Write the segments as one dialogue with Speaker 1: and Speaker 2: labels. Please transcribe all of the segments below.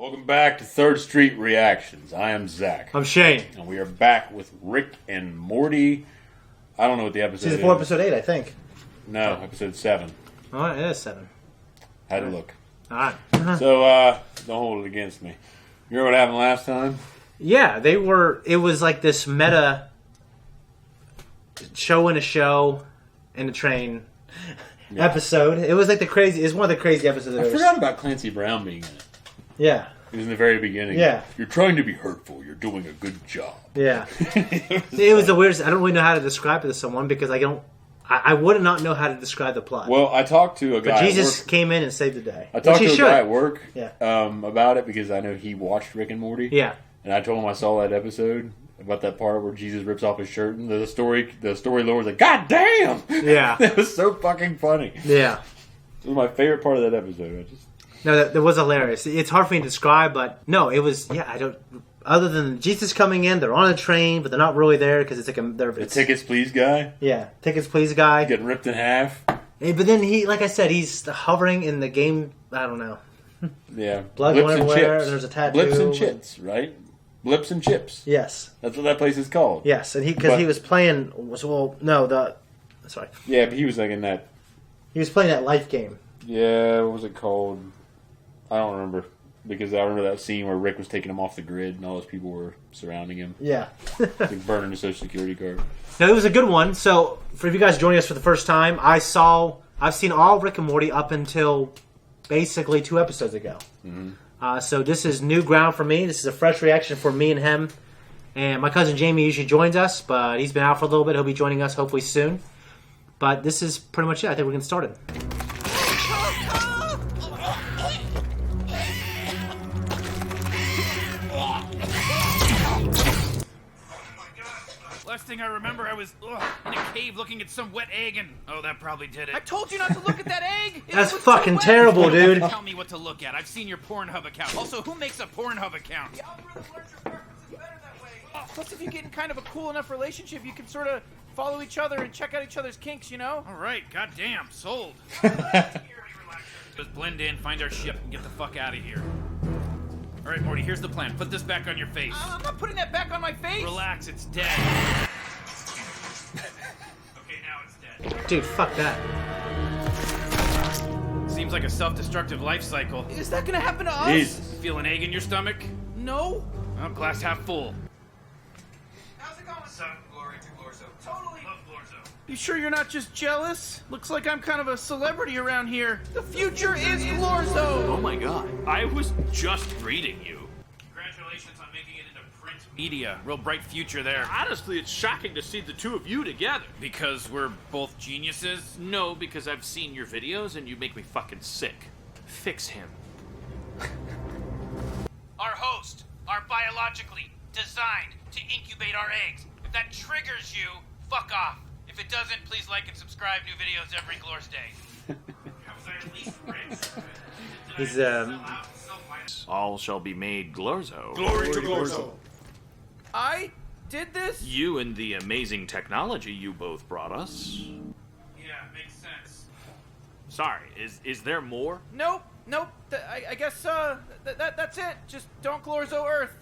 Speaker 1: Welcome back to Third Street Reactions. I am Zach.
Speaker 2: I'm Shane.
Speaker 1: And we are back with Rick and Morty. I don't know what the episode is.
Speaker 2: Season 4, episode 8, I think.
Speaker 1: No, episode 7.
Speaker 2: Oh, it is 7.
Speaker 1: Had to look.
Speaker 2: Alright.
Speaker 1: So, don't hold it against me. You remember what happened last time?
Speaker 2: Yeah, it was like this meta show in a show in a train episode. It was like it's one of the crazy episodes.
Speaker 1: I forgot about Clancy Brown being in it.
Speaker 2: Yeah.
Speaker 1: He was in the very beginning.
Speaker 2: Yeah.
Speaker 1: You're trying to be hurtful. You're doing a good job.
Speaker 2: Yeah. It was the weirdest. I don't really know how to describe it to someone because I would not know how to describe the plot.
Speaker 1: Well, I talked to a guy.
Speaker 2: But Jesus came in and saved the day.
Speaker 1: I talked to a guy at work
Speaker 2: Yeah.
Speaker 1: About it because I know he watched Rick and Morty.
Speaker 2: Yeah.
Speaker 1: And I told him I saw that episode about that part where Jesus rips off his shirt, and the story lore was like, God damn!
Speaker 2: Yeah.
Speaker 1: That was so fucking funny.
Speaker 2: Yeah.
Speaker 1: It was my favorite part of that episode.
Speaker 2: No, that was hilarious. It's hard for me to describe, but no, it was. Yeah, I don't. Other than Jesus coming in, they're on a train, but they're not really there because it's like
Speaker 1: the tickets please guy.
Speaker 2: Yeah, tickets please guy
Speaker 1: getting ripped in half.
Speaker 2: But then like I said, he's hovering in the game. I don't know.
Speaker 1: Yeah,
Speaker 2: blood
Speaker 1: blips
Speaker 2: going
Speaker 1: and
Speaker 2: everywhere.
Speaker 1: chips.
Speaker 2: There's a tattoo.
Speaker 1: Blips and chips, right? Blips and chips.
Speaker 2: Yes,
Speaker 1: that's what that place is called.
Speaker 2: Yes, and he was playing. Sorry.
Speaker 1: Yeah, but he was like in that.
Speaker 2: He was playing that life game.
Speaker 1: Yeah, what was it called? I don't remember, because I remember that scene where Rick was taking him off the grid and all those people were surrounding him.
Speaker 2: Yeah.
Speaker 1: Like burning the Social Security card.
Speaker 2: No, it was a good one. So, for you guys joining us for the first time, I've seen all Rick and Morty up until basically 2 episodes ago. Mm-hmm. So this is new ground for me. This is a fresh reaction for me and him. And my cousin Jamie usually joins us, but he's been out for a little bit. He'll be joining us hopefully soon. But this is pretty much it. I think we're getting started.
Speaker 3: Last thing I remember, I was in a cave looking at some wet egg, and that probably did it.
Speaker 4: I told you not to look at that egg.
Speaker 2: That's fucking terrible, dude.
Speaker 3: Tell me what to look at. I've seen your Pornhub account. Also, who makes a Pornhub account?
Speaker 4: The algorithm learns your preferences better that way. Plus, if you get in kind of a cool enough relationship, you can sort of follow each other and check out each other's kinks, you know?
Speaker 3: All right, goddamn, sold. Just blend in, find our ship, and get the fuck out of here. All right, Morty, here's the plan. Put this back on your face.
Speaker 4: I'm not putting that back on my face.
Speaker 3: Relax, it's dead. Okay, now it's dead.
Speaker 2: Dude, fuck that.
Speaker 3: Seems like a self-destructive life cycle.
Speaker 4: Is that gonna happen to us?
Speaker 1: Jesus.
Speaker 3: Feel an egg in your stomach?
Speaker 4: No.
Speaker 3: Well, glass half full.
Speaker 4: How's it going?
Speaker 3: Son, glory to Glorzo.
Speaker 4: Totally.
Speaker 3: Love Glorzo.
Speaker 4: You sure you're not just jealous? Looks like I'm kind of a celebrity around here. The future is Glorzo.
Speaker 3: Oh my god. I was just reading you. Congratulations on making it into print media. Real bright future there.
Speaker 5: Honestly, it's shocking to see the two of you together.
Speaker 3: Because we're both geniuses?
Speaker 5: No, because I've seen your videos and you make me fucking sick. Fix him.
Speaker 3: Our hosts are biologically designed to incubate our eggs. If that triggers you, fuck off. If it doesn't, please like and subscribe. New videos every Glor's Day.
Speaker 2: He's,
Speaker 5: All shall be made Glorzo.
Speaker 1: Glory to Glorzo.
Speaker 4: I did this?
Speaker 5: You and the amazing technology you both brought us.
Speaker 3: Yeah, makes sense.
Speaker 5: Sorry, is there more?
Speaker 4: Nope. I guess, that's it. Just don't Glorzo Earth.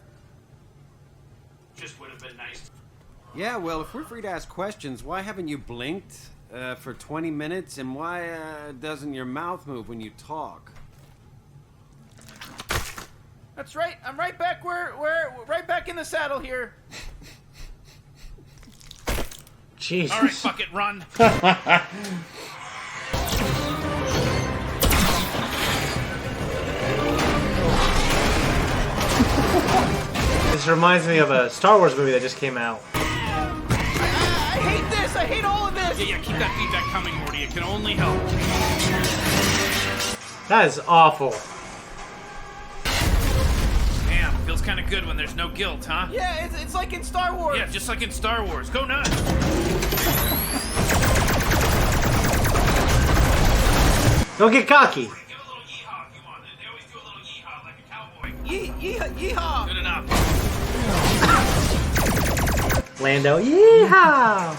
Speaker 5: Just would have been nice.
Speaker 6: Yeah, well, if we're free to ask questions, why haven't you blinked for 20 minutes? And why doesn't your mouth move when you talk?
Speaker 4: That's right. I'm right back we're right back in the saddle here.
Speaker 2: Jesus.
Speaker 3: All right, fuck it, run.
Speaker 2: This reminds me of a Star Wars movie that just came out.
Speaker 4: I hate this. I hate all of this.
Speaker 3: Yeah, keep that feedback coming, Morty. It can only help.
Speaker 2: That is awful.
Speaker 3: Damn, feels kind of good when there's no guilt, huh?
Speaker 4: Yeah, it's like in Star Wars.
Speaker 3: Yeah, just like in Star Wars. Go nuts.
Speaker 2: Don't get cocky.
Speaker 3: Give a little yeehaw if you want. They always do a little yeehaw like a cowboy.
Speaker 4: Yeehaw.
Speaker 3: Good enough.
Speaker 2: Lando, yeehaw!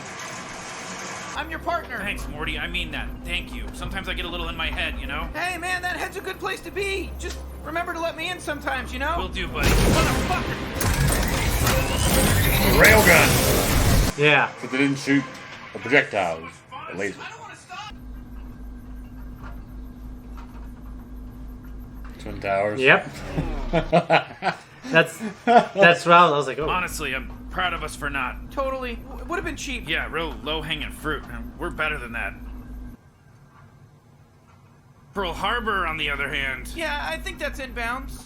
Speaker 4: I'm your partner.
Speaker 3: Thanks, Morty. I mean that. Thank you. Sometimes I get a little in my head, you know?
Speaker 4: Hey, man, that head's a good place to be. Just Remember to let me in sometimes, you know?
Speaker 3: Will do, buddy. Motherfucker!
Speaker 1: Railgun!
Speaker 2: Yeah.
Speaker 1: But they didn't shoot a projectile, it was a laser.
Speaker 4: I don't want to stop.
Speaker 1: Twin Towers.
Speaker 2: Yep. That's right. I was like, oh.
Speaker 3: Honestly, I'm proud of us for not.
Speaker 4: Totally. Would have been cheap.
Speaker 3: Yeah, real low-hanging fruit. We're better than that. Pearl Harbor, on the other hand.
Speaker 4: Yeah, I think that's inbounds.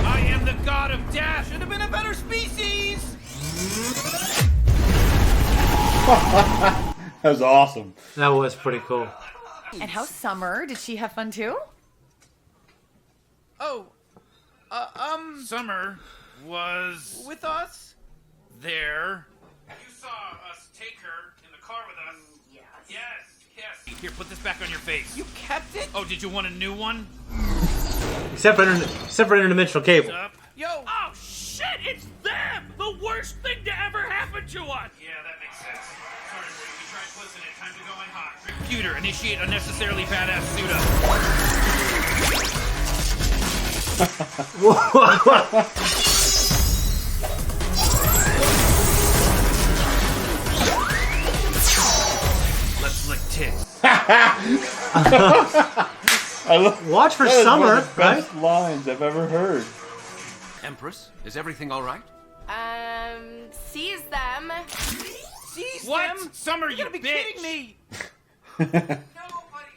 Speaker 3: I am the god of death!
Speaker 4: Should have been a better species.
Speaker 1: That was awesome.
Speaker 2: That was pretty cool.
Speaker 7: And how's Summer? Did she have fun too?
Speaker 4: Oh,
Speaker 3: Summer was
Speaker 4: with us?
Speaker 3: there. You saw us take her in the car with us. Yes. Yes. Here, put this back on your face.
Speaker 4: You kept it?
Speaker 3: Oh, did you want a new one?
Speaker 2: Except for interdimensional cable.
Speaker 3: Up.
Speaker 4: Yo.
Speaker 3: Oh shit! It's them! The worst thing to ever happen to us. Yeah, that makes sense. Sorry, Morty. We tried pussing it. Time to go in hot. Computer, initiate unnecessarily badass suit up. Let's lick tits.
Speaker 2: Watch for
Speaker 1: That is one
Speaker 2: Summer,
Speaker 1: of the
Speaker 2: right?
Speaker 1: best lines I've ever heard.
Speaker 6: Empress, is everything all right?
Speaker 7: Sees them.
Speaker 4: Sees
Speaker 3: What?
Speaker 4: them?
Speaker 3: Summer,
Speaker 4: You're
Speaker 3: you
Speaker 4: gonna be
Speaker 3: bitch.
Speaker 4: kidding me. Nobody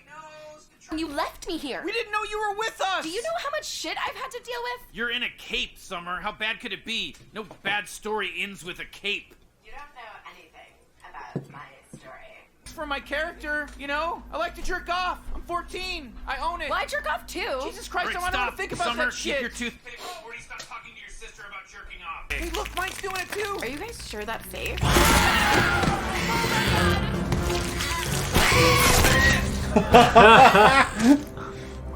Speaker 4: knows.
Speaker 7: You left me here.
Speaker 4: We didn't know you were with us.
Speaker 7: Do you know how much shit I've had to deal with?
Speaker 3: You're in a cape, Summer. How bad could it be? No bad story ends with a cape.
Speaker 7: You don't know anything about my story.
Speaker 4: It's for my character, you know? I like to jerk off. I'm 14. I own it.
Speaker 7: Well, I jerk off too.
Speaker 4: Jesus Christ,
Speaker 3: Rick,
Speaker 4: I don't
Speaker 3: stop.
Speaker 4: want to think about
Speaker 3: Summer,
Speaker 4: that shit.
Speaker 3: keep your toothpaste. Morty, stop talking to your sister about jerking off.
Speaker 4: Hey, look, Mike's doing it too.
Speaker 7: Are you guys sure that's safe?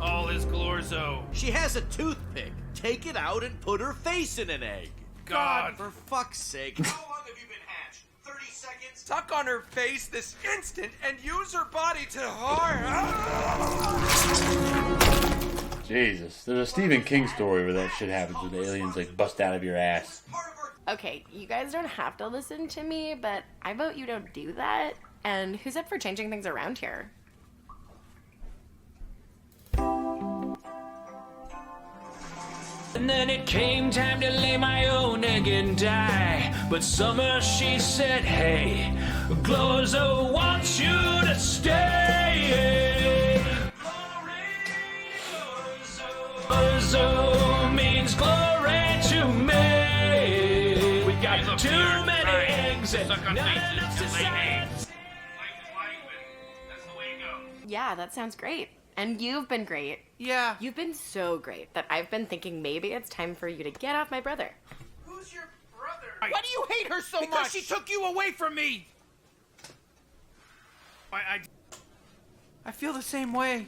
Speaker 3: All is Glorzo.
Speaker 8: She has a toothpick. Take it out and put her face in an egg.
Speaker 3: God.
Speaker 8: For fuck's sake.
Speaker 9: How long have you been hatched? 30 seconds? Tuck on her face this instant and use her body to harm.
Speaker 1: Jesus. There's a Stephen King story where that shit happens where the aliens like bust out of your ass.
Speaker 7: Okay, you guys don't have to listen to me, but I vote you don't do that. And who's up for changing things around here?
Speaker 10: And then it came time to lay my own egg and die. But Summer, she said, hey, Glorzo wants you to stay. Glorzo means glory to me. We got too many eggs and
Speaker 3: Suck on
Speaker 10: not
Speaker 3: faces
Speaker 10: enough to
Speaker 3: and lay
Speaker 10: say.
Speaker 3: eggs. Life is life, and that's the way it goes.
Speaker 7: Yeah, that sounds great. And you've been great.
Speaker 4: Yeah.
Speaker 7: You've been so great that I've been thinking maybe it's time for you to get off my brother.
Speaker 4: Who's your brother? Why do you hate her so
Speaker 3: Because
Speaker 4: much?
Speaker 3: she took you away from me.
Speaker 4: I feel the same way.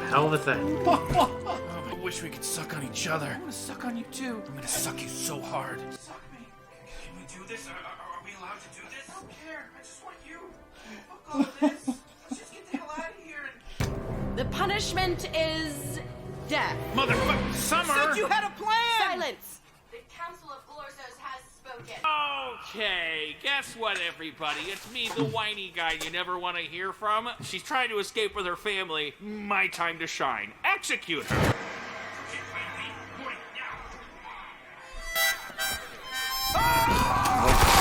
Speaker 2: Hell of a thing.
Speaker 3: I wish we could suck on each other.
Speaker 4: I want to suck on you too.
Speaker 3: I'm gonna suck you so hard.
Speaker 4: Suck me.
Speaker 3: Can we do this? Are we allowed to do this?
Speaker 4: I don't care. I just want you. Fuck all this. Let's just get the hell out of here and...
Speaker 7: The punishment is death.
Speaker 3: Motherfucker, Summer!
Speaker 4: Said you had a plan!
Speaker 7: Silence! The Council of Glorzos has spoken.
Speaker 5: Okay, guess what, everybody? It's me, the whiny guy you never want to hear from. She's trying to escape with her family. My time to shine. Execute her.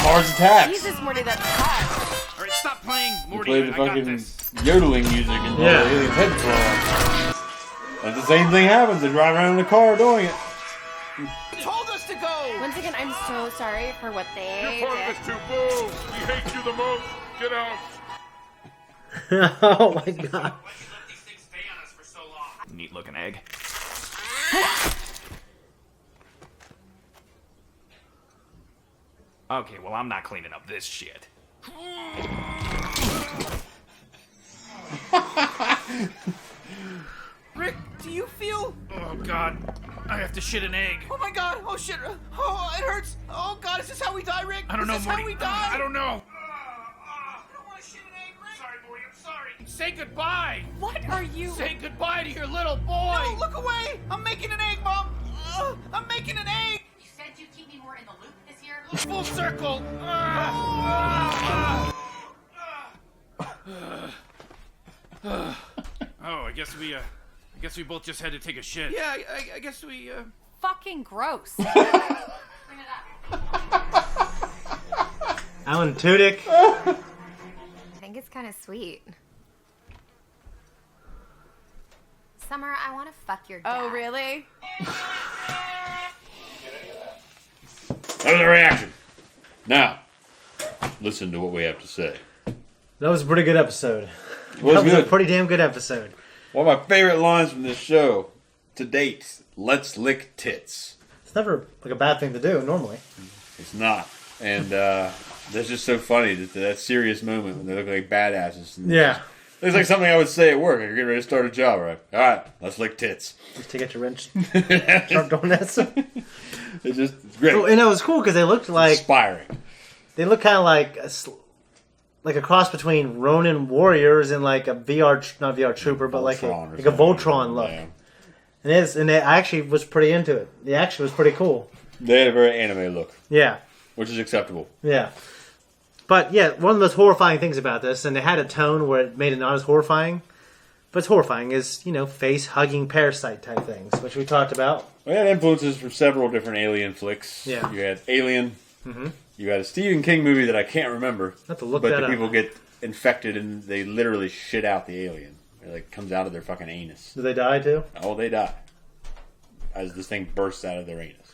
Speaker 1: Mars attacks.
Speaker 7: Jesus, Morty, that's hot.
Speaker 3: Alright, stop playing, Morty.
Speaker 1: Play the
Speaker 3: I got
Speaker 1: fucking
Speaker 3: this.
Speaker 1: yodeling music and
Speaker 2: Yeah.
Speaker 1: the alien's head fall off. And the same thing happens. They drive around in a car doing it.
Speaker 4: You told us to go!
Speaker 7: Once again, I'm so sorry for what they did.
Speaker 9: too. Boo! We hate you the most. Get out.
Speaker 2: Oh my god.
Speaker 3: Why'd you let these things stay on us for so long?
Speaker 5: Neat looking egg. Okay, well, I'm not cleaning up this shit.
Speaker 4: Rick, do you feel...
Speaker 3: Oh god, I have to shit an egg.
Speaker 4: Oh my god! Oh shit! Oh, it hurts! Oh god, is this how we die, Rick?
Speaker 3: I don't know,
Speaker 4: Is this
Speaker 3: Morty.
Speaker 4: how we die?
Speaker 3: I don't know.
Speaker 4: say goodbye.
Speaker 11: What are you?
Speaker 4: Say goodbye to your little boy.
Speaker 8: No, look away! I'm making an egg, Mom! I'm making an egg!
Speaker 11: You said you'd keep me more in the loop this year.
Speaker 4: Full circle. Oh, I guess we both just had to take a shit.
Speaker 8: Yeah, I guess we,
Speaker 11: Fucking gross. Bring it up.
Speaker 2: Alan Tudyk.
Speaker 7: I think it's kind of sweet. Summer, I want to fuck your dad.
Speaker 11: Oh, really?
Speaker 1: That was a reaction. Now, listen to what we have to say.
Speaker 2: That was a pretty good episode.
Speaker 1: It was
Speaker 2: That was
Speaker 1: good.
Speaker 2: a pretty damn good episode.
Speaker 1: One of my favorite lines from this show to date. Let's lick tits.
Speaker 2: It's never like a bad thing to do normally.
Speaker 1: It's not. And that's just so funny that serious moment when they look like badasses. And
Speaker 2: Yeah.
Speaker 1: it's like something I would say at work. You're getting ready to start a job, right? All right, let's lick tits.
Speaker 2: Just to get your wrench. Start doing that.
Speaker 1: It's great.
Speaker 2: Oh, and it was cool because they looked like
Speaker 1: inspiring.
Speaker 2: They look kind of like a cross between Ronin warriors and like a not VR trooper, but like a Voltron look.
Speaker 1: Yeah.
Speaker 2: And it actually was pretty into it. The action was pretty cool.
Speaker 1: They had a very anime look.
Speaker 2: Yeah.
Speaker 1: Which is acceptable.
Speaker 2: Yeah. But yeah, one of the most horrifying things about this, and they had a tone where it made it not as horrifying, but it's horrifying, is, face-hugging parasite type things, which we talked about.
Speaker 1: We had influences from several different Alien flicks.
Speaker 2: Yeah.
Speaker 1: You had Alien.
Speaker 2: Mm-hmm.
Speaker 1: You had a Stephen King movie that I can't remember.
Speaker 2: Have to look
Speaker 1: but
Speaker 2: that
Speaker 1: the
Speaker 2: up.
Speaker 1: people get infected and they literally shit out the alien. It like comes out of their fucking anus.
Speaker 2: Do they die too?
Speaker 1: Oh, they die. As this thing bursts out of their anus.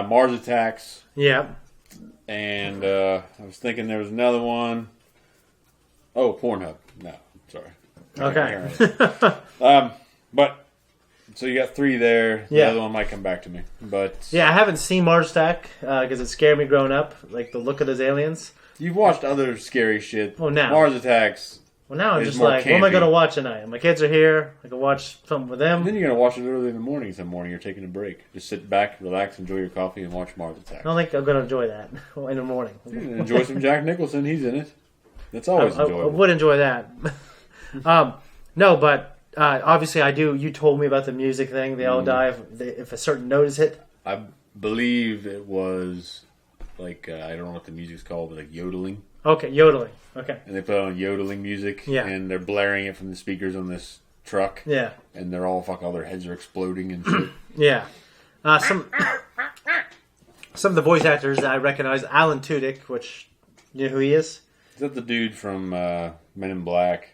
Speaker 1: Mars Attacks.
Speaker 2: Yeah.
Speaker 1: And I was thinking there was another one. Oh, Pornhub. No, sorry.
Speaker 2: Okay.
Speaker 1: But so you got 3 there. The
Speaker 2: Yeah.
Speaker 1: other one might come back to me. But
Speaker 2: Yeah, I haven't seen Mars Attack because it scared me growing up, like the look of those aliens.
Speaker 1: you've watched other scary shit.
Speaker 2: Well, now.
Speaker 1: Mars Attacks.
Speaker 2: Well, now I'm
Speaker 1: is
Speaker 2: just
Speaker 1: more
Speaker 2: like, what am I
Speaker 1: campy.
Speaker 2: going to watch tonight? My kids are here. I can watch something with them.
Speaker 1: Then you're gonna watch it early in the morning. Some morning you're taking a break. Just sit back, relax, enjoy your coffee, and watch Mars Attacks.
Speaker 2: I don't think I'm going to enjoy that in the morning.
Speaker 1: Enjoy some Jack Nicholson. He's in it. That's always
Speaker 2: I
Speaker 1: enjoyable.
Speaker 2: would enjoy that. No, but obviously I do. You told me about the music thing. They all die if a certain note is hit.
Speaker 1: I believe it was like I don't know what the music's called, but like yodeling.
Speaker 2: Okay, yodeling. Okay.
Speaker 1: And they put on yodeling music.
Speaker 2: Yeah.
Speaker 1: And they're blaring it from the speakers on this truck.
Speaker 2: Yeah.
Speaker 1: And they're all all their heads are exploding and shit.
Speaker 2: Yeah. Some of the voice actors that I recognize, Alan Tudyk, which you know who he is.
Speaker 1: Is that the dude from Men in Black?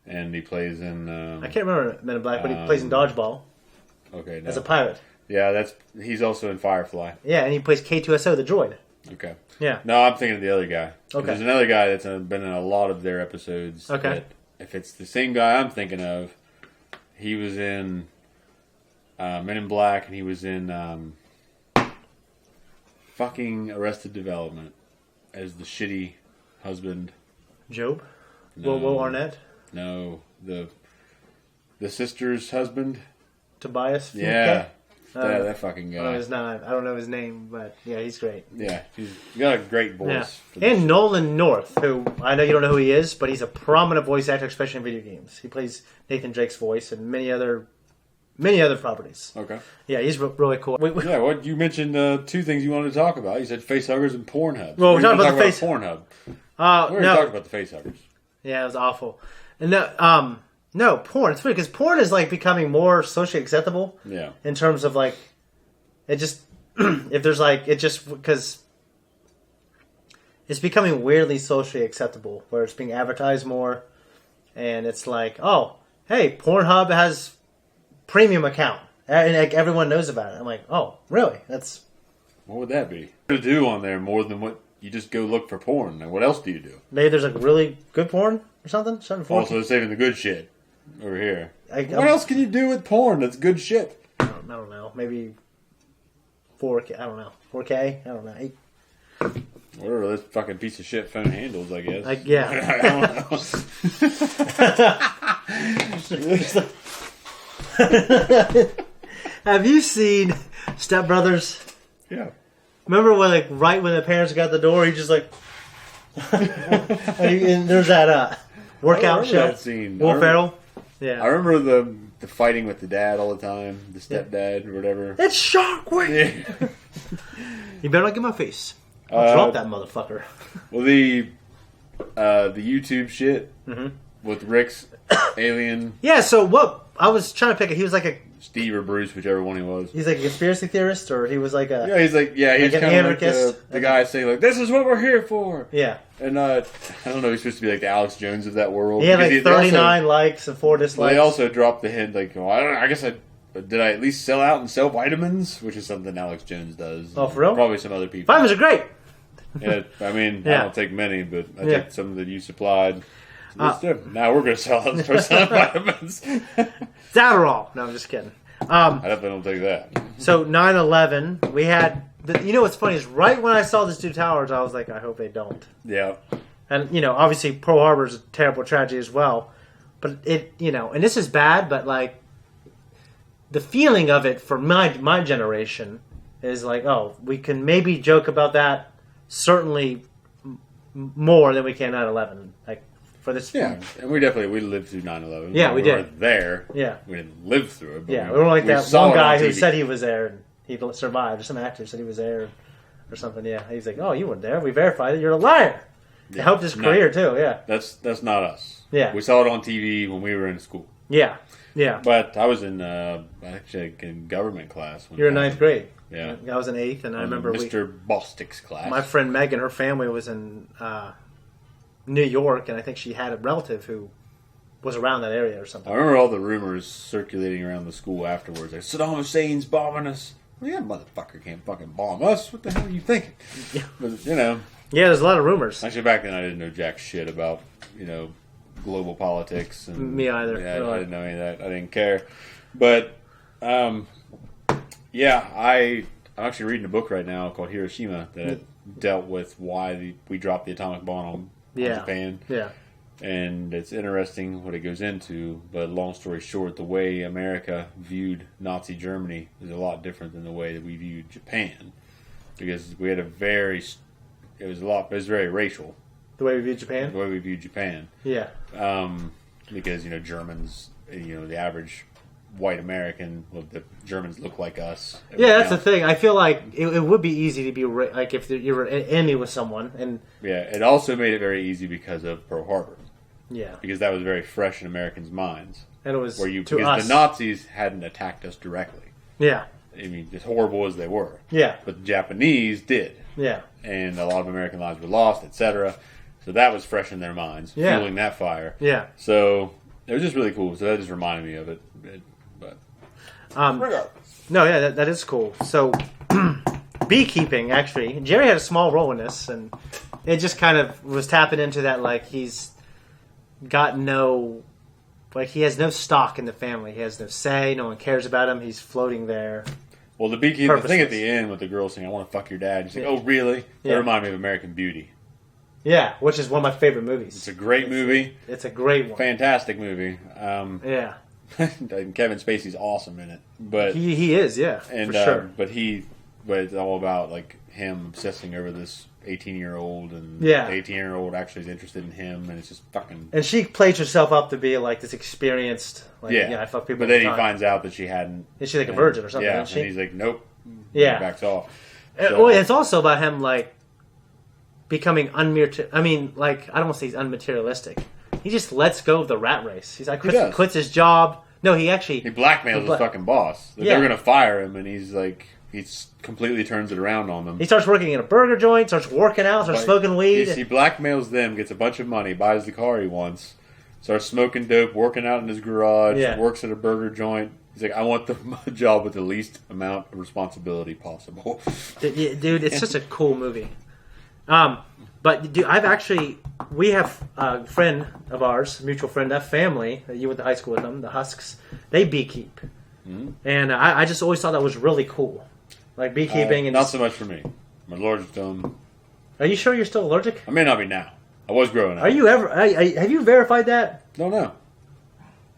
Speaker 1: And he plays in.
Speaker 2: I can't remember Men in Black, but he plays in Dodgeball
Speaker 1: Okay. No.
Speaker 2: as a pirate.
Speaker 1: Yeah, he's also in Firefly.
Speaker 2: Yeah, and he plays K2SO, the droid.
Speaker 1: Okay.
Speaker 2: Yeah.
Speaker 1: No, I'm thinking of the other guy.
Speaker 2: Okay.
Speaker 1: There's another guy that's been in a lot of their episodes.
Speaker 2: Okay.
Speaker 1: That if it's the same guy I'm thinking of, he was in Men in Black, and he was in fucking Arrested Development as the shitty husband.
Speaker 2: Job?
Speaker 1: No.
Speaker 2: Will Arnett?
Speaker 1: No, the sister's husband.
Speaker 2: Tobias?
Speaker 1: Yeah. That fucking guy.
Speaker 2: No, he's not. I don't know his name, but yeah, he's great.
Speaker 1: Yeah, he's got a great voice.
Speaker 2: Yeah.
Speaker 1: for this
Speaker 2: And
Speaker 1: shit.
Speaker 2: Nolan North, who I know you don't know who he is, but he's a prominent voice actor, especially in video games. He plays Nathan Drake's voice and many other properties.
Speaker 1: Okay.
Speaker 2: Yeah, he's really cool.
Speaker 1: Yeah, what you mentioned 2 things you wanted to talk about. You said facehuggers and Pornhub.
Speaker 2: Well, we're
Speaker 1: We're
Speaker 2: talking
Speaker 1: gonna
Speaker 2: about the face.
Speaker 1: Pornhub. We already
Speaker 2: no.
Speaker 1: talked about the facehuggers.
Speaker 2: Yeah, it was awful. And no, porn. It's funny because porn is like becoming more socially acceptable.
Speaker 1: Yeah.
Speaker 2: In terms of like, it just if there's like it just because it's becoming weirdly socially acceptable where it's being advertised more, and it's like, oh, hey, Pornhub has premium account, and like, everyone knows about it. I'm like, oh, really? That's
Speaker 1: What would that be? What do you do on there more than what you just go look for porn? And what else do you do?
Speaker 2: maybe there's like really good porn or something.
Speaker 1: Also saving the good shit over here.
Speaker 2: What
Speaker 1: What else can you do with porn that's good shit?
Speaker 2: I don't know. Maybe 4K. I don't know. 4K. I don't know. 8.
Speaker 1: Whatever this fucking piece of shit phone handles, I guess.
Speaker 2: Like, yeah.
Speaker 1: I don't know.
Speaker 2: Have you seen Step Brothers?
Speaker 1: Yeah.
Speaker 2: Remember when, like, right when the parents got the door, he just like, and there's that workout show.
Speaker 1: That scene.
Speaker 2: Will Ferrell. Yeah.
Speaker 1: I remember the fighting with the dad all the time, the stepdad or whatever.
Speaker 2: It's Shark Week!
Speaker 1: Yeah.
Speaker 2: You better not get my face. I'll drop that motherfucker.
Speaker 1: Well, the YouTube shit with Rick's alien.
Speaker 2: Yeah, so what? I was trying to pick it. He was like a...
Speaker 1: Steve or Bruce, whichever one he was.
Speaker 2: He's like a conspiracy theorist, or he was like a...
Speaker 1: Yeah, he's like
Speaker 2: an
Speaker 1: kind of like
Speaker 2: anarchist.
Speaker 1: the guy saying, like, this is what we're here for.
Speaker 2: Yeah.
Speaker 1: And I don't know, he's supposed to be like the Alex Jones of that world.
Speaker 2: He had like
Speaker 1: Because
Speaker 2: 39 likes and 4 dislikes.
Speaker 1: They also dropped the hint, like, well, I don't know, I guess did I at least sell out and sell vitamins? Which is something Alex Jones does.
Speaker 2: Oh, for real?
Speaker 1: Probably some other people.
Speaker 2: Vitamins are great!
Speaker 1: Yeah, I mean, I
Speaker 2: Yeah.
Speaker 1: don't take many, but I
Speaker 2: Yeah.
Speaker 1: take some that you supplied. Now we're going to sell out for some vitamins.
Speaker 2: It's Adderall. No, I'm just kidding.
Speaker 1: I definitely don't take that.
Speaker 2: So 9/11, we had... you know what's funny is right when I saw the two towers, I was like, I hope they don't.
Speaker 1: Yeah.
Speaker 2: And, obviously Pearl Harbor is a terrible tragedy as well. But it, and this is bad, but like, the feeling of it for my generation is like, oh, we can maybe joke about that certainly more than we can 9/11. Like, for this.
Speaker 1: Yeah, and we lived through 9/11.
Speaker 2: Yeah, we did.
Speaker 1: weren't there.
Speaker 2: Yeah.
Speaker 1: We didn't live through it. But
Speaker 2: Yeah, we were like that
Speaker 1: saw
Speaker 2: one
Speaker 1: it
Speaker 2: guy
Speaker 1: on
Speaker 2: who
Speaker 1: TV.
Speaker 2: said he was there and he survived. Or some actor said he was there or something. Yeah, he's like, oh, you weren't there. We verified it. You're a liar. It helped his career too. Yeah,
Speaker 1: that's not us.
Speaker 2: Yeah,
Speaker 1: we saw it on TV when we were in school.
Speaker 2: Yeah, yeah.
Speaker 1: But I was in actually in government class.
Speaker 2: You were in 9th grade.
Speaker 1: Yeah,
Speaker 2: I was in 8th, and I remember
Speaker 1: Mr. Bostick's class.
Speaker 2: My friend Megan, her family was in New York, and I think she had a relative who was around that area or something.
Speaker 1: I remember all the rumors circulating around the school afterwards. Like, Saddam Hussein's bombing us. Well, yeah, motherfucker can't fucking bomb us. What the hell are you thinking?
Speaker 2: Yeah.
Speaker 1: But,
Speaker 2: Yeah, there's a lot of rumors.
Speaker 1: Actually, back then I didn't know jack shit about, global politics. And,
Speaker 2: Me either.
Speaker 1: Yeah,
Speaker 2: Really.
Speaker 1: I didn't know any of that. I didn't care. But, I'm actually reading a book right now called Hiroshima that dealt with why we dropped the atomic bomb on Japan.
Speaker 2: Yeah.
Speaker 1: And it's interesting what it goes into, but long story short, the way America viewed Nazi Germany is a lot different than the way that we viewed Japan, because we had it was very racial.
Speaker 2: The way we viewed Japan?
Speaker 1: The way we viewed Japan.
Speaker 2: Yeah.
Speaker 1: Because, Germans, the average white American, the Germans look like us.
Speaker 2: Yeah, that's the thing. I feel like it would be easy to be like if you were an enemy with someone, and
Speaker 1: yeah, it also made it very easy because of Pearl Harbor.
Speaker 2: Yeah,
Speaker 1: because that was very fresh in Americans' minds,
Speaker 2: and it was
Speaker 1: because
Speaker 2: us.
Speaker 1: the Nazis hadn't attacked us directly.
Speaker 2: Yeah,
Speaker 1: I mean, as horrible as they were.
Speaker 2: Yeah,
Speaker 1: but the Japanese did.
Speaker 2: Yeah,
Speaker 1: and a lot of American lives were lost, etc. So that was fresh in their minds, fueling that fire.
Speaker 2: Yeah.
Speaker 1: So it was just really cool. So that just reminded me of it. But
Speaker 2: no, yeah, that is cool. So beekeeping, actually, Jerry had a small role in this, and it just kind of was tapping into that, like he's got he has no stock in the family. He has no say. No one cares about him. He's floating there.
Speaker 1: Well, the thing at the end with the girl saying, "I want to fuck your dad." He's like, "Oh, really?"
Speaker 2: Yeah.
Speaker 1: That reminded me of American Beauty.
Speaker 2: Yeah, which is one of my favorite movies.
Speaker 1: It's a great movie.
Speaker 2: It's a great one.
Speaker 1: Fantastic movie.
Speaker 2: Yeah.
Speaker 1: And Kevin Spacey's awesome in it, but
Speaker 2: he is, yeah,
Speaker 1: and
Speaker 2: for sure.
Speaker 1: But it's all about like him obsessing over this 18-year-old, and
Speaker 2: Yeah.
Speaker 1: the 18-year-old actually is interested in him, and it's just fucking.
Speaker 2: And she plays herself up to be like this experienced, like, I fuck people.
Speaker 1: But then
Speaker 2: all
Speaker 1: he
Speaker 2: the time.
Speaker 1: finds out that she hadn't.
Speaker 2: Is she like a virgin or something?
Speaker 1: Yeah,
Speaker 2: isn't she?
Speaker 1: and he's like, nope.
Speaker 2: Yeah,
Speaker 1: He backs off.
Speaker 2: Well, it's also about him like becoming I don't want to say he's unmaterialistic. He just lets go of the rat race. He's like quits his job. No, he
Speaker 1: blackmails his fucking boss. Like, they're gonna fire him, and he's like, he completely turns it around on them.
Speaker 2: He starts working in a burger joint, starts working out, starts smoking weed.
Speaker 1: He blackmails them, gets a bunch of money, buys the car he wants, starts smoking dope, working out in his garage, works at a burger joint. He's like, I want the job with the least amount of responsibility possible.
Speaker 2: Dude, it's just a cool movie. But dude, we have a friend of ours, a mutual friend, that family, you went to high school with them, the Husks, they beekeep. Mm-hmm. And I just always thought that was really cool. Like beekeeping. And
Speaker 1: not so much for me. I'm allergic to them.
Speaker 2: Are you sure you're still allergic?
Speaker 1: I may not be now. I was growing up.
Speaker 2: Are you ever, have you verified that?
Speaker 1: Don't know.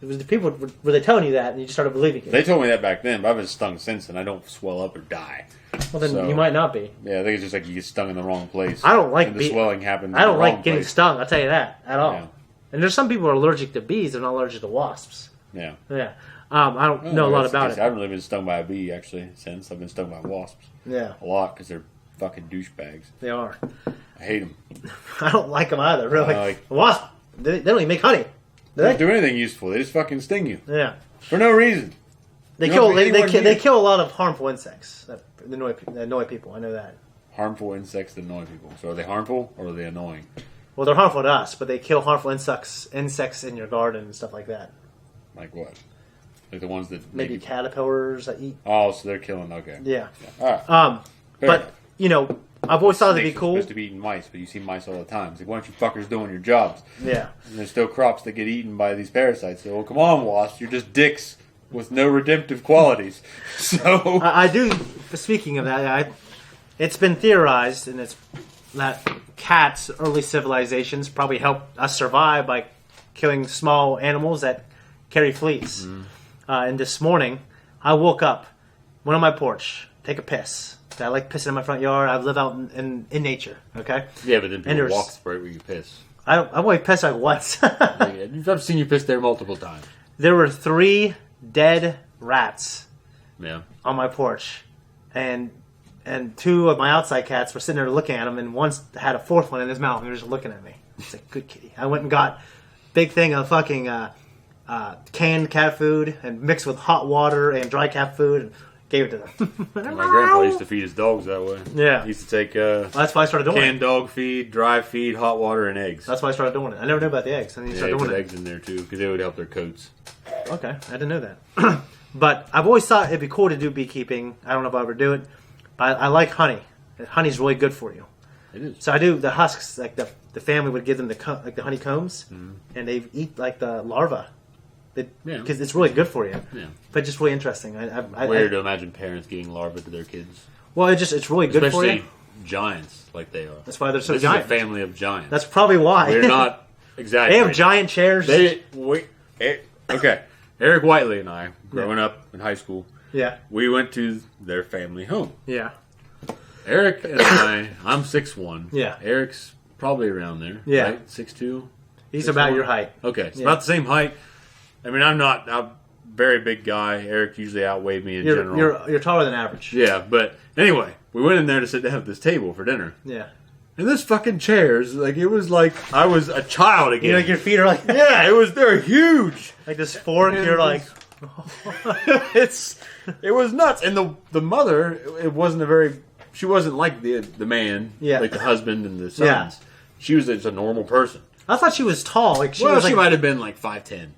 Speaker 2: It was the people, were they telling you that and you just started believing it?
Speaker 1: They told me that back then, but I've been stung since, and I don't swell up or die.
Speaker 2: Well, then you might not be.
Speaker 1: Yeah, I think it's just like you get stung in the wrong place.
Speaker 2: I don't like
Speaker 1: the swelling happens.
Speaker 2: I don't like getting stung. I'll tell you that at all. And there's some people who are allergic to bees. They're not allergic to wasps.
Speaker 1: Yeah.
Speaker 2: Yeah. I don't know a lot about it.
Speaker 1: I haven't really been stung by a bee, actually, since. I've been stung by wasps.
Speaker 2: Yeah.
Speaker 1: A lot, because they're fucking douchebags.
Speaker 2: They are.
Speaker 1: I hate them.
Speaker 2: I don't like them either, really. Wasp, they don't even make honey.
Speaker 1: They don't do anything useful. They just fucking sting you.
Speaker 2: Yeah.
Speaker 1: For no reason.
Speaker 2: They kill a lot of harmful insects that annoy people. I know that.
Speaker 1: Harmful insects that annoy people. So are they harmful or are they annoying?
Speaker 2: Well, they're harmful to us, but they kill harmful insects in your garden and stuff like that.
Speaker 1: Like what? Like the ones that
Speaker 2: maybe caterpillars that eat.
Speaker 1: Oh, so they're killing. Okay.
Speaker 2: Yeah.
Speaker 1: All right.
Speaker 2: But I've always thought it'd be cool.
Speaker 1: Supposed to be eating mice, but you see mice all the time. It's like, why aren't you fuckers doing your jobs?
Speaker 2: Yeah.
Speaker 1: And there's still crops that get eaten by these parasites. So, well, come on, wasps, you're just dicks with no redemptive qualities. So
Speaker 2: I do. Speaking of that, it's been theorized, and it's that cats, early civilizations, probably helped us survive by killing small animals that carry fleas. And this morning, I woke up, went on my porch, take a piss. I like pissing in my front yard. I live out in nature. Okay.
Speaker 1: Yeah, but then people walk right where you piss.
Speaker 2: I've only pissed like once.
Speaker 1: I've seen you piss there multiple times.
Speaker 2: There were 3 dead rats.
Speaker 1: Yeah.
Speaker 2: On my porch, and 2 of my outside cats were sitting there looking at them, and one had a 4th one in his mouth, and they were just looking at me. It's like, good kitty. I went and got big thing of fucking canned cat food and mixed with hot water and dry cat food and gave it to them.
Speaker 1: My grandpa used to feed his dogs that way.
Speaker 2: Yeah.
Speaker 1: He used to take
Speaker 2: that's why I started doing
Speaker 1: canned dog feed, dry feed, hot water, and eggs.
Speaker 2: That's why I started doing it. I never knew about the eggs. And
Speaker 1: he put eggs in there too because they would help their coats.
Speaker 2: Okay, I didn't know that. But I've always thought it'd be cool to do beekeeping. I don't know if I'll ever do it. But I like honey. Honey's really good for you.
Speaker 1: It is.
Speaker 2: So I do the husks. Like the family would give them the honeycombs, and they eat like the larva. Because it's really good for you. Yeah. But just really interesting.
Speaker 1: Weird to imagine parents getting larvae to their kids.
Speaker 2: Well, it's really good for you.
Speaker 1: Especially giants like they are.
Speaker 2: That's why they're so
Speaker 1: this
Speaker 2: giant.
Speaker 1: Is a family of giants.
Speaker 2: That's probably why.
Speaker 1: We're not exaggerating.
Speaker 2: They have giant chairs.
Speaker 1: Okay. Eric Whiteley and I, growing up in high school, we went to their family home.
Speaker 2: Yeah.
Speaker 1: Eric and I'm 6'1".
Speaker 2: Yeah.
Speaker 1: Eric's probably around there.
Speaker 2: Yeah.
Speaker 1: Right? 6'2".
Speaker 2: He's about your height.
Speaker 1: Okay. It's about the same height. I mean, I'm not a very big guy. Eric usually outweighed me in general.
Speaker 2: You're taller than average.
Speaker 1: Yeah, but anyway, we went in there to sit down at this table for dinner.
Speaker 2: Yeah.
Speaker 1: And this fucking chairs, it was like I was a child again.
Speaker 2: Your feet are like
Speaker 1: they're huge.
Speaker 2: Like this fork, you're like
Speaker 1: it was nuts. And the mother, she wasn't like the man, like the husband and the sons. Yeah. She was just a normal person.
Speaker 2: I thought she was tall.
Speaker 1: She might have been like 5'10".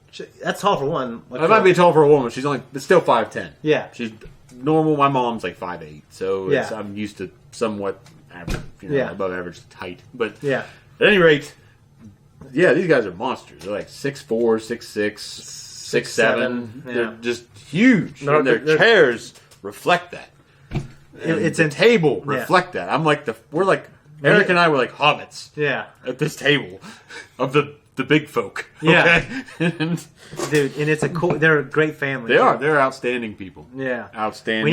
Speaker 2: That's tall for one.
Speaker 1: It might be tall for a woman. She's still 5'10".
Speaker 2: Yeah.
Speaker 1: She's normal. My mom's like 5'8", so I'm used to somewhat average, above average height. But at any rate, these guys are monsters. They're like 6'4", 6'6", 6'7".
Speaker 2: Yeah.
Speaker 1: They're just huge. And their chairs reflect that.
Speaker 2: It's
Speaker 1: a table reflect that. We're like Eric and I were like hobbits.
Speaker 2: Yeah.
Speaker 1: At this table of the big folk. Okay?
Speaker 2: Yeah. Dude, and it's they're a great family.
Speaker 1: They are. They're outstanding people.
Speaker 2: Yeah.
Speaker 1: Outstanding.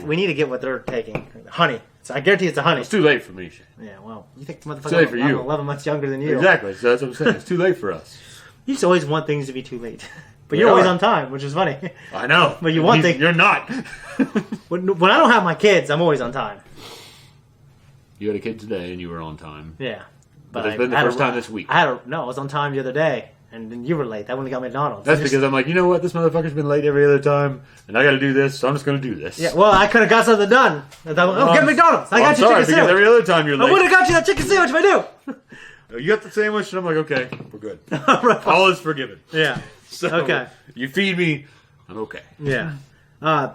Speaker 2: We need to get what they're taking. Honey. So I guarantee it's a honey.
Speaker 1: It's too late for me, Shane.
Speaker 2: Yeah, well, you think the motherfucker
Speaker 1: too late for you.
Speaker 2: 11 months younger than you.
Speaker 1: Exactly. So that's what I'm saying. It's too late for us.
Speaker 2: You just always want things to be too late. But you're always on time, which is funny.
Speaker 1: I know.
Speaker 2: But you're not. When I don't have my kids, I'm always on time.
Speaker 1: You had a kid today and you were on time.
Speaker 2: Yeah.
Speaker 1: But it's been the first time this week.
Speaker 2: I was on time the other day, and then you were late. That one got McDonald's.
Speaker 1: That's because I'm like, you know what? This motherfucker's been late every other time, and I got to do this, so I'm just going to do this.
Speaker 2: Yeah, well, I could have got something done. Get McDonald's. I got you chicken sandwich.
Speaker 1: Every other time you're late.
Speaker 2: I would have got you that chicken sandwich if I do.
Speaker 1: You got the sandwich, and I'm like, okay, we're good. All is forgiven.
Speaker 2: Yeah.
Speaker 1: So,
Speaker 2: okay.
Speaker 1: You feed me, I'm okay.
Speaker 2: Yeah. I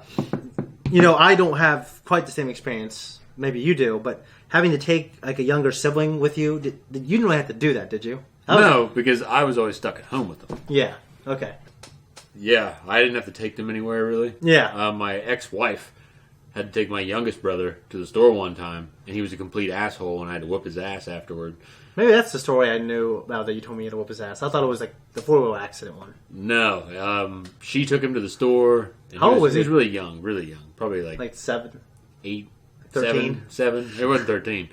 Speaker 2: don't have quite the same experience. Maybe you do, but having to take like a younger sibling with you, you didn't really have to do that, did you?
Speaker 1: No, because I was always stuck at home with them.
Speaker 2: Yeah. Okay.
Speaker 1: Yeah, I didn't have to take them anywhere really.
Speaker 2: Yeah.
Speaker 1: My ex-wife had to take my youngest brother to the store one time, and he was a complete asshole, and I had to whoop his ass afterward.
Speaker 2: Maybe that's the story I knew about that you told me you had to whoop his ass. I thought it was like the 4-wheel accident one.
Speaker 1: No, she took him to the store.
Speaker 2: How old was he?
Speaker 1: He was really young, probably like
Speaker 2: 7,
Speaker 1: 8,
Speaker 2: 13.
Speaker 1: 7. It wasn't 13.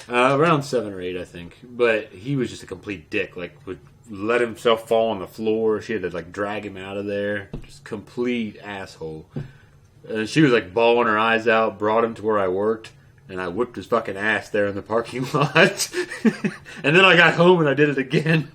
Speaker 1: Around 7 or 8, I think. But he was just a complete dick. Like would let himself fall on the floor. She had to like drag him out of there. Just complete asshole. And she was like bawling her eyes out. Brought him to where I worked, and I whipped his fucking ass there in the parking lot. And then I got home and I did it again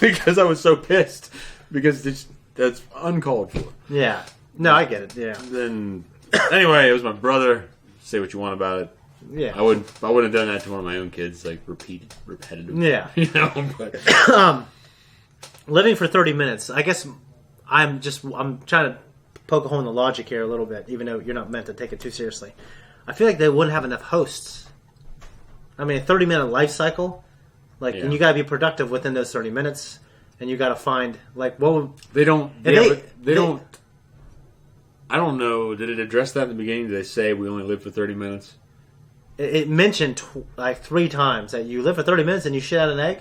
Speaker 1: because I was so pissed because that's uncalled for.
Speaker 2: Yeah. No, I get it. Yeah.
Speaker 1: Then anyway, it was my brother. Say what you want about it.
Speaker 2: Yeah.
Speaker 1: I wouldn't have done that to one of my own kids, like repetitive.
Speaker 2: Yeah.
Speaker 1: You know, but
Speaker 2: living for 30 minutes. I guess I'm trying to poke a hole in the logic here a little bit, even though you're not meant to take it too seriously. I feel like they wouldn't have enough hosts. I mean, a 30-minute life cycle, and you got to be productive within those 30 minutes, and you got to find
Speaker 1: they don't. I don't know. Did it address that in the beginning? Did they say we only live for 30 minutes?
Speaker 2: It mentioned 3 times that you live for 30 minutes and you shit out an egg.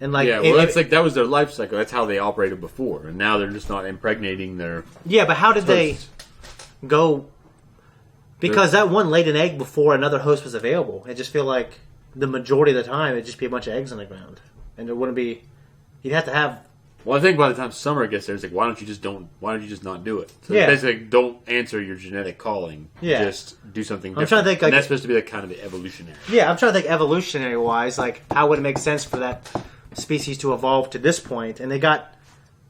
Speaker 2: And
Speaker 1: that's that was their life cycle. That's how they operated before, and now they're just not impregnating their.
Speaker 2: Yeah, but how did they go? Because that one laid an egg before another host was available. I just feel like the majority of the time it'd just be a bunch of eggs on the ground, and it wouldn't be. You'd have to have.
Speaker 1: Well, I think by the time summer gets there, it's like, why don't you just not do it? So basically, don't answer your genetic calling.
Speaker 2: Yeah.
Speaker 1: Just do something different.
Speaker 2: I'm trying to think,
Speaker 1: and that's supposed to be kind of the evolutionary.
Speaker 2: Yeah, I'm trying to think evolutionary wise, how would it make sense for that species to evolve to this point? And they got.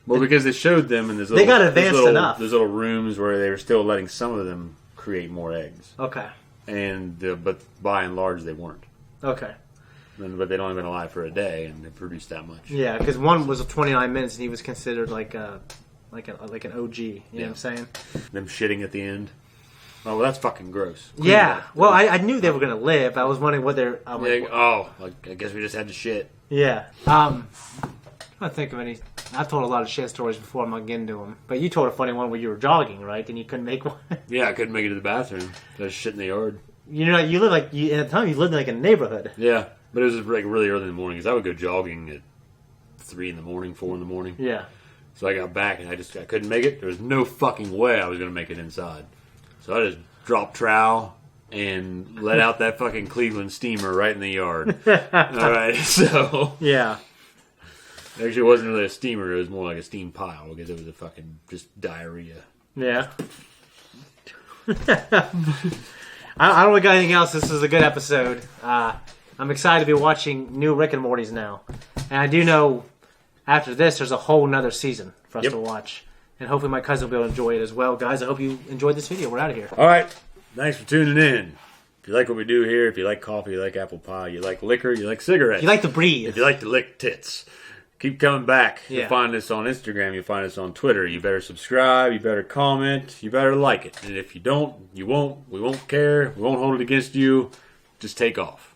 Speaker 1: Well, because they showed them in
Speaker 2: they got advanced enough.
Speaker 1: Those little rooms where they were still letting some of them create more eggs.
Speaker 2: Okay.
Speaker 1: But by and large, they weren't.
Speaker 2: Okay.
Speaker 1: But they'd only been alive for a day, and they produced that much.
Speaker 2: Yeah, because one was 29 minutes, and he was considered like an OG. You know what I'm saying?
Speaker 1: Them shitting at the end. Oh, well, that's fucking gross.
Speaker 2: Yeah. Well, I knew they were going to live. I was wondering what they're...
Speaker 1: I guess we just had to shit.
Speaker 2: Yeah. I'm trying to think of any... I've told a lot of shit stories before. I'm not getting to them. But you told a funny one where you were jogging, right? And you couldn't make one.
Speaker 1: Yeah, I couldn't make it to the bathroom. I was shit in the yard.
Speaker 2: You know, you live at the time you lived in a neighborhood.
Speaker 1: Yeah. But it was really early in the morning because I would go jogging at 3 in the morning, 4 in the morning.
Speaker 2: Yeah.
Speaker 1: So I got back and I couldn't make it. There was no fucking way I was going to make it inside. So I just dropped trowel and let out that fucking Cleveland steamer right in the yard. All right, so... Yeah. Actually, it wasn't really a steamer. It was more like a steam pile because it was a fucking just diarrhea.
Speaker 2: Yeah. I don't got anything else. This is a good episode. I'm excited to be watching new Rick and Morty's now. And I do know after this, there's a whole nother season for us to watch. And hopefully my cousin will be able to enjoy it as well. Guys, I hope you enjoyed this video. We're out of here.
Speaker 1: All right. Thanks for tuning in. If you like what we do here, if you like coffee, you like apple pie, you like liquor, you like cigarettes.
Speaker 2: You like to breathe.
Speaker 1: If you like to lick tits. Keep coming back.
Speaker 2: Yeah.
Speaker 1: You'll find us on Instagram. You'll find us on Twitter. You better subscribe. You better comment. You better like it. And if you don't, you won't. We won't care. We won't hold it against you. Just take off.